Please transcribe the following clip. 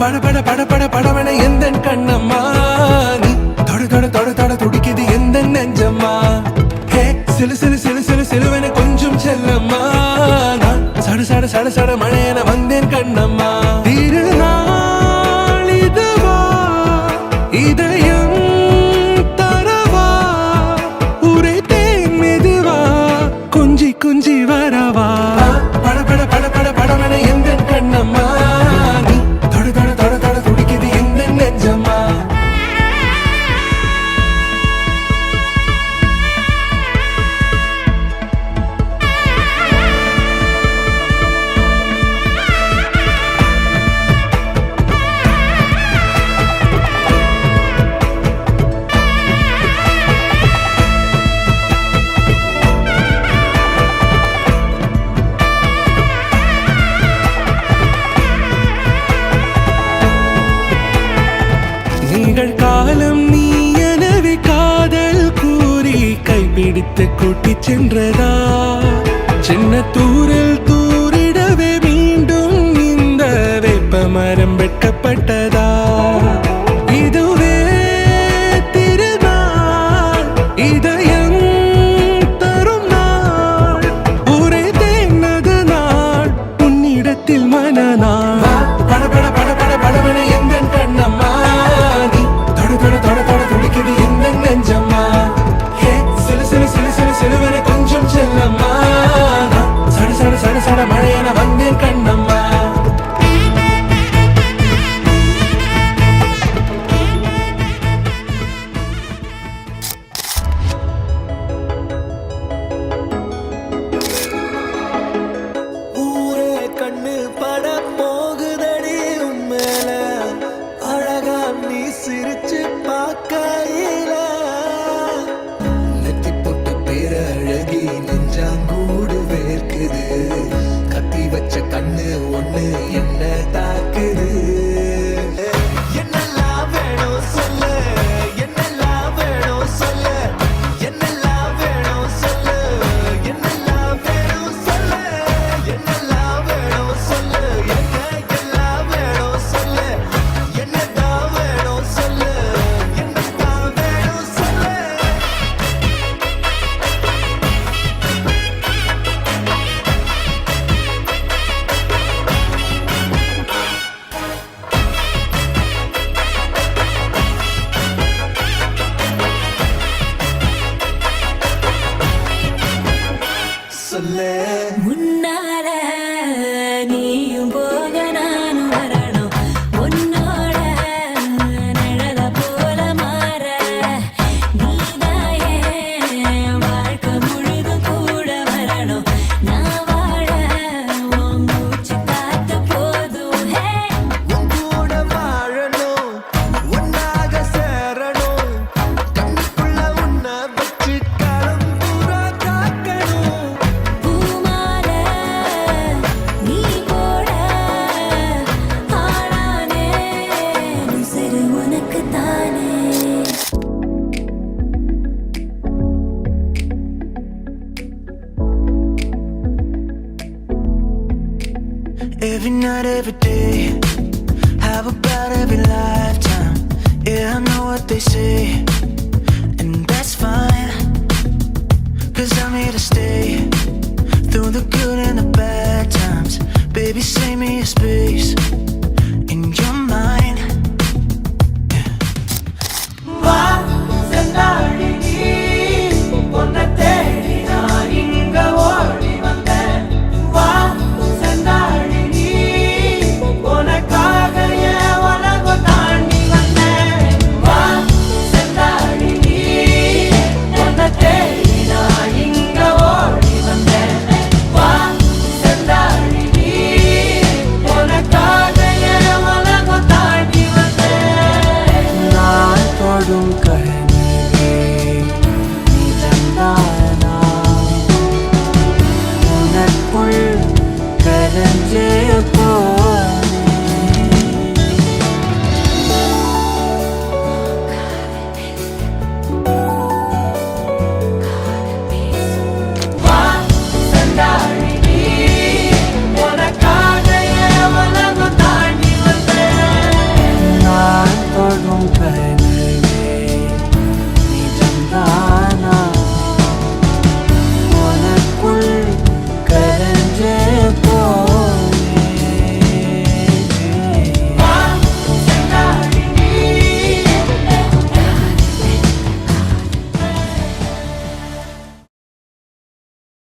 பட பட பட பட படவன எந்தன் கண்ணம்மா நீ தொட தொட தொட தொட துடிக்குது எந்த நெஞ்சம்மா ஹே சிலு சிலு சிலு சிலு சிலுவன கொஞ்சம் செல்லம்மா நான் சட சட சட சட மழையன வந்தேன் கண்ணம்மா திருநாள் இதுவா இதயம் தரவா உரைத்தேன் மெதுவா கொஞ்சி கொஞ்சி வரவா பட பட பட பட படவன எந்தன் கண்ணம்மா நீ தொட தொட தொட தொட துடிக்குது எந்த நெஞ்சம்மா காலம் நீ எனவே காதல் கூறி கைப்பிடித்து கூட்டி சென்றதா சின்ன தூரில் தூரிடவே மீண்டும் இந்த வேப்ப மரம் வெட்கப்பட்டதா இதுவே திருநாள் இதயம் தரும் நாள் ஒரே தேனது நாள் உன்னிடத்தில் மனநாள் பட பட பட பட படவன எந்தன் கண்ணம்மா தொட தொட தொட துடிக்குது இந்த நெஞ்சம்மா ஹே சிலு சிலு சிலு சிலு சிலுவன கொஞ்சம் செல்லம்மா சட சட சட சட மழையன வந்தேன் கண்ணம்மா ஊரே கண்ணு பட போகுதடி உண்மையில அழகா நீ சிரிச்சு பார்க்கையில நெத்தி போட்ட பேர அழகி நெஞ்சாங்கூடு வேர்க்குது கத்தி வச்ச கண்ணு ஒண்ணு என்ன தாக்குது என்னெல்லாம் வேணும் சொல்லு என்னெல்லாம் வேணும் சொல்லு என்னெல்லாம் வேணும் சொல்லு என்னெல்லாம் வேணும் சொல்லு என்னெல்லாம் வேணும் சொல்லு என்ன எல்லாம் வேணும் சொல்லு என்னதான் வேணும் சொல்லு என்னதான் வேணும் சொல்லு சொல்லு முன்னால நீயும் போக நானும் வரணும் உன்னோட நிழல போல மாற நீதாயே வாழ்க்கை முழுதும் கூட வரணும் நான் வாழ உன் மூச்சு காத்து போதும் ஹே உன் கூட வாழணும் ஒன்னாக சேரணும் கண்ணுக்குள்ள உன்னை வச்சு களம்புறா காக்கணும் பூமால நீ போட ஆளானே உசிறு உனக்கு தானே Every night, every day, how about every lifetime? Yeah, I know what they say, and that's fine, 'cause I'm here to stay, through the good and the bad times. Baby, save me a space,